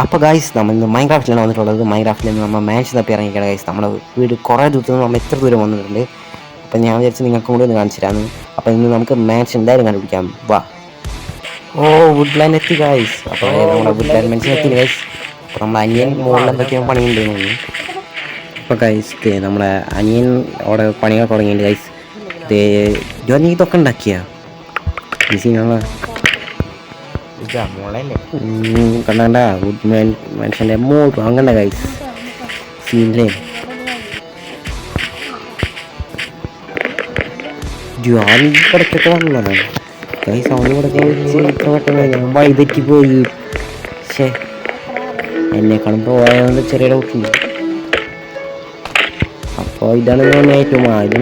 അപ്പോൾ ഗൈസ് നമ്മൾ ഇന്ന് മൈൻക്രാഫ്റ്റിലാണ് വന്നിട്ടുള്ളത്. മൈൻക്രാഫ്റ്റിൽ നിന്ന് നമ്മൾ മാച്ച് തപ്പി ഇറങ്ങിയാണ് ഗൈസ്. നമ്മുടെ വീട് കുറേ ദൂരത്ത് നിന്ന് നമ്മൾ എത്ര ദൂരം വന്നിട്ടുണ്ട്. അപ്പോൾ ഞാൻ വിചാരിച്ച് നിങ്ങൾക്കും കൂടി ഒന്ന് കാണിച്ചു തരാമെന്ന്. അപ്പോൾ ഇന്ന് നമുക്ക് മാച്ച് എന്തായാലും കണ്ടുപിടിക്കാം. വാ. ഓ വുഡ്ലാൻഡ് എത്തി ഗൈസ്. അപ്പോൾ നമ്മുടെ വുഡ്ലാൻഡ് മെൻഷൻ എത്തി ഗൈസ്. അപ്പോൾ നമ്മുടെ അനിയൻ മുകളിൽ എന്തൊക്കെയാണ് പണിയുണ്ടെന്ന് തോന്നുന്നു. അപ്പോൾ ഗൈസ് നമ്മുടെ അനിയൻ അവിടെ പണികൾ തുടങ്ങിയിട്ടുണ്ട് ഗൈസ്. നീ ഇതൊക്കെ ഉണ്ടാക്കിയാ ഈസിയാണോ? കണ്ട വുഡ് മനുഷ്യൻ്റെ മോട്ട് അങ്ങനെ ഗൈസ് സീനില്ലേ. ജോലി ഇവിടേക്കൊക്കെ വന്നതാണ് ഗൈസ്. അവന് ഇവിടെയൊക്കെ ഇത്ര പെട്ടെന്ന് ഞാൻ വഴിതെറ്റി പോയി. പക്ഷേ എന്നെക്കാളും പോയാൽ ചെറിയ ഡൗട്ടുണ്ട്. അപ്പോൾ ഇതാണ് ഇതിന്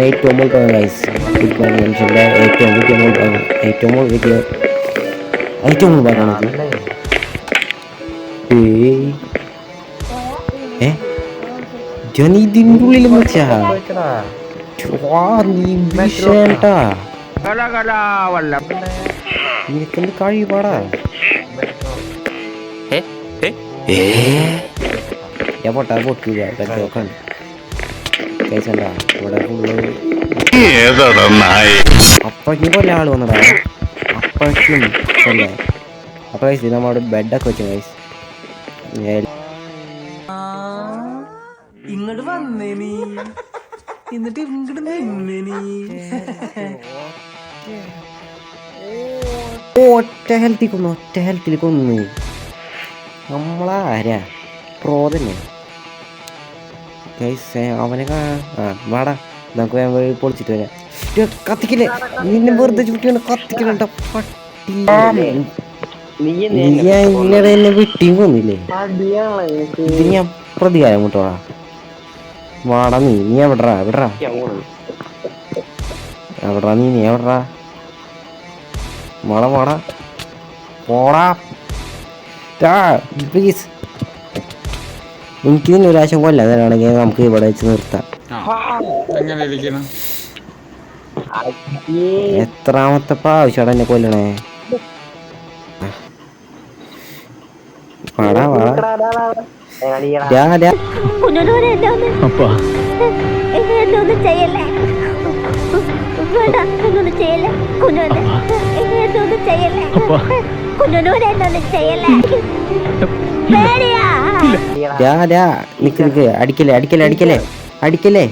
ഏറ്റവും മുഴുവൻ ഗൈസ്. മനുഷ്യൻ്റെ ഏറ്റവും മുഴുവനാണത്. ഇതിൻ്റെ ഉള്ളിൽ വെച്ചാ നിനക്കെന്ത് കഴിവാടാ. പൊട്ടാ പൊട്ടില്ല നോക്കണ്ട കേസണ്ട ഇവിടെ ഫുള്ള്. അപ്പോഴേക്കും കൊല്ലം ആള് വന്നടാ. അപ്പോഴേക്കും കൊല്ലേ. അപ്പോൾ ഗൈസ് നമ്മുടെ ബെഡൊക്കെ വെച്ചു ഗൈസ്. ഇങ്ങോട്ട് വന്നേ നീ, എന്നിട്ട് ഇങ്ങോട്ട് നിന്നേ നീ. ഒറ്റ ഹെൽത്തിൽ കൊന്നു നമ്മളാരാ പ്രോ തന്നെ ഗൈസ്. അവനെ വാടാ നമുക്ക് വേഗം പൊളിച്ചിട്ട് വരാം. കത്തിക്കില്ലേ നിന്നെ വെറുതെ ചുറ്റിയാണ് കത്തിക്കണ പട്ടി. ഇന്നടെ എന്നെ വിട്ടിയും കൊന്നില്ലേ. ഇത് ഞാൻ പ്രതികാരം കൂട്ടോടാ. വാടാ നീ എവിടാ എവിടാ നീ എവിടാ വാടാ പോടാ പ്ലീസ്. എനിക്ക് തന്നെ ഒരാശം കൊല്ലാതാണെങ്കിൽ നമുക്ക് ഇവിടെ വെച്ച് നിർത്താം. എത്രാമത്തെ പ്രാവശ്യമാണ് എന്നെ കൊല്ലണേ. വാടാ നിക്ക് അടിക്കല്ലേ അടാ അടിക്കല്ലേ.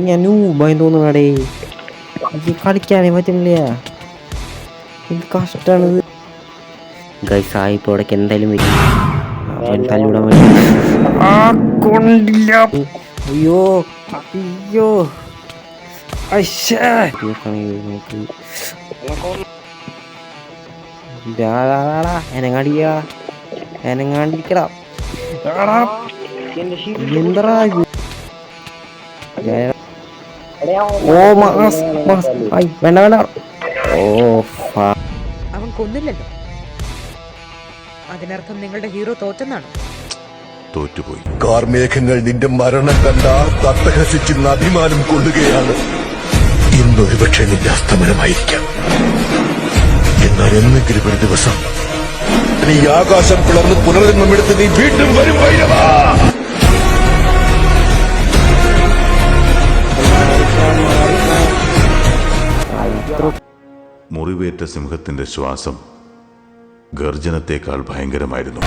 ഞാൻ നൂബായി തോന്നുന്നടേ. കളിക്കാനേ പറ്റുന്നില്ല. ഇത് കഷ്ടാണിത് ഗൈസ്. ആയിപ്പോ ഇവിടേക്ക് എന്തായാലും വരും. അവൻ തല്ലൂടാൻ വേണ്ടി കൊണ്ടില്ല. അയ്യോ എനങ്ങാണ്ടിരിക്കടാ. എന്താ വേണ്ട. അവൻ കൊന്നില്ലല്ലോ. അതിനർത്ഥം നിങ്ങളുടെ ഹീറോ തോറ്റെന്നാണോ? തോറ്റുപോയി. കാർമേഘങ്ങൾ നിന്റെ മരണം കണ്ട തട്ടഹസിച്ചിരുന്ന അഭിമാനം കൊള്ളുകയാണ്. ഇന്നൊരുപക്ഷെ നിന്റെ അസ്തമനമായിരിക്കാം. എന്നാൽ എന്നെങ്കിലും ഒരു ദിവസം നീ ആകാശം പിളർന്ന് പുനർജന്മമെടുത്ത് നീ വീണ്ടും വരും. ഭൈരവാ, മുറിവേറ്റ സിംഹത്തിന്റെ ശ്വാസം ഗർജനത്തെക്കാൾ ഭയങ്കരമായിരുന്നു.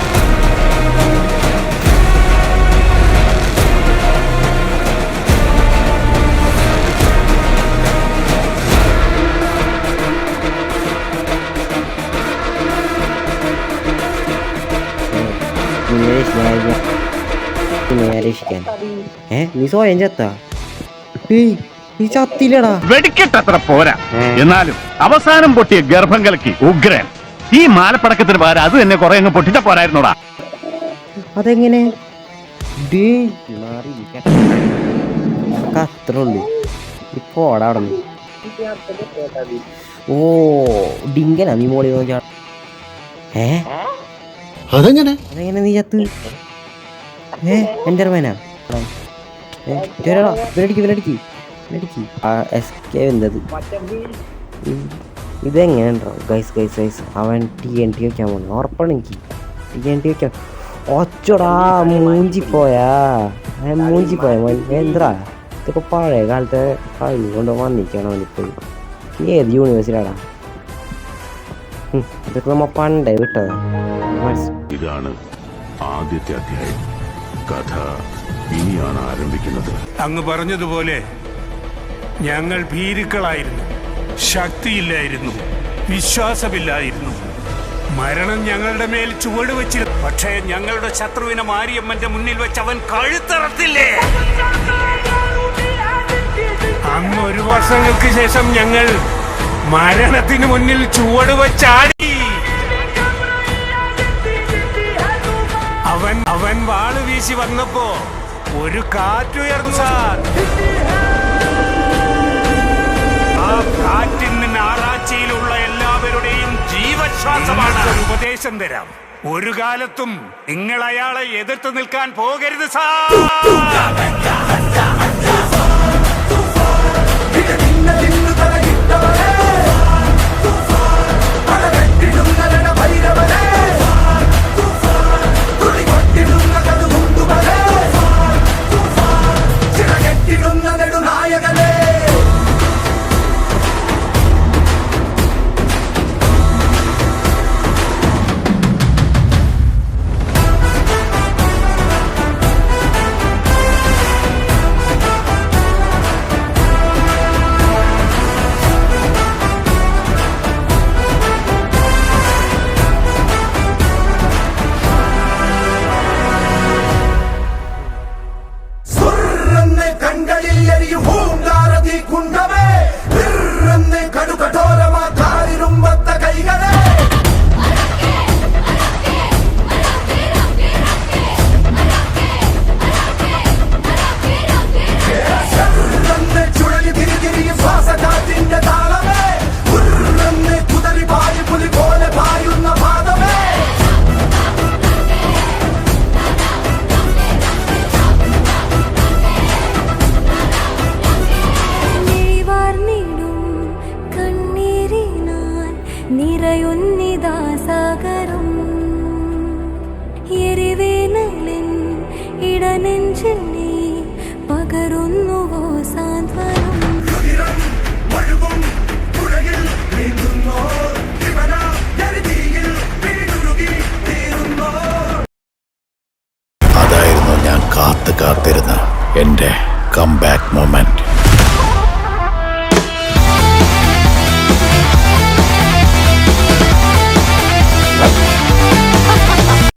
നീ സ്വയം ചത്താ? നീ ചത്തില്ലടാ. വെടിക്കെട്ടത്ര പോരാ, എന്നാലും അവസാനം പൊട്ടിയ ഗർഭം കലക്കി ഉഗ്രൻ. ഈ മാലപ്പടക്കത്തിന് പകരം അത് തന്നെ കുറെ അങ്ങ് പൊട്ടിച്ച പോരായിരുന്നോടാ. അതെങ്ങനെ? അത്രേ ഉള്ളൂ. ഇപ്പൊ ഓടാ അവിടെ നിന്ന്. ഓ ഡിങ്കനാ നീ മോളി നോക്കിയാ. അതെങ്ങനെ നീ ചത്ത്? എൻ്റെ മേനാ വിലടിക്ക് എന്തത് ഇതെങ്ങനെയുണ്ടോ ഗൈസ് അവൻ TNT വെക്കാൻ പോകുന്നു ഉറപ്പാണ് എനിക്ക്. TNT വെക്കാൻ ഒച്ചടാ മൂഞ്ചിപ്പോയാ മോൻ എന്താ ഇതൊക്കെ പഴയ കാലത്തെ കളി കൊണ്ട് വന്നിരിക്കണം അവനിപ്പോഴും. ഏത് യൂണിവേഴ്സിറ്റിയാടാ ഇതൊക്കെ നമ്മ പണ്ടേ വിട്ടതാ. ഇതാണ് ആദ്യത്തെ അധ്യായം. കഥ ഇനിയാണ് ആരംഭിക്കുന്നത്. അങ്ങ് പറഞ്ഞതുപോലെ ഞങ്ങൾ ഭീരുക്കളായിരുന്നു, ശക്തിയില്ലായിരുന്നു, വിശ്വാസമില്ലായിരുന്നു. മരണം ഞങ്ങളുടെ മേൽ ചുവട് വെച്ചിരുന്നു. പക്ഷേ ഞങ്ങളുടെ ശത്രുവിനെ മാരിയമ്മന്റെ മുന്നിൽ വെച്ച് അവൻ കഴുത്തറത്തില്ലേ. അന്ന് 1 വർഷങ്ങൾക്ക് ശേഷം ഞങ്ങൾ മരണത്തിന് മുന്നിൽ ചുവട് വെച്ചാടി. അവൻ വാള് വീശി വന്നപ്പോ ഒരു കാറ്റുയർന്നു സാർ. ആ കാറ്റിന് ഞായറാഴ്ചയിലുള്ള എല്ലാവരുടെയും ജീവശ്വാസമാണ്. ഉപദേശം തരാം, ഒരു കാലത്തും നിങ്ങൾ അയാളെ എതിർത്ത് നിൽക്കാൻ പോകരുത് സാർ.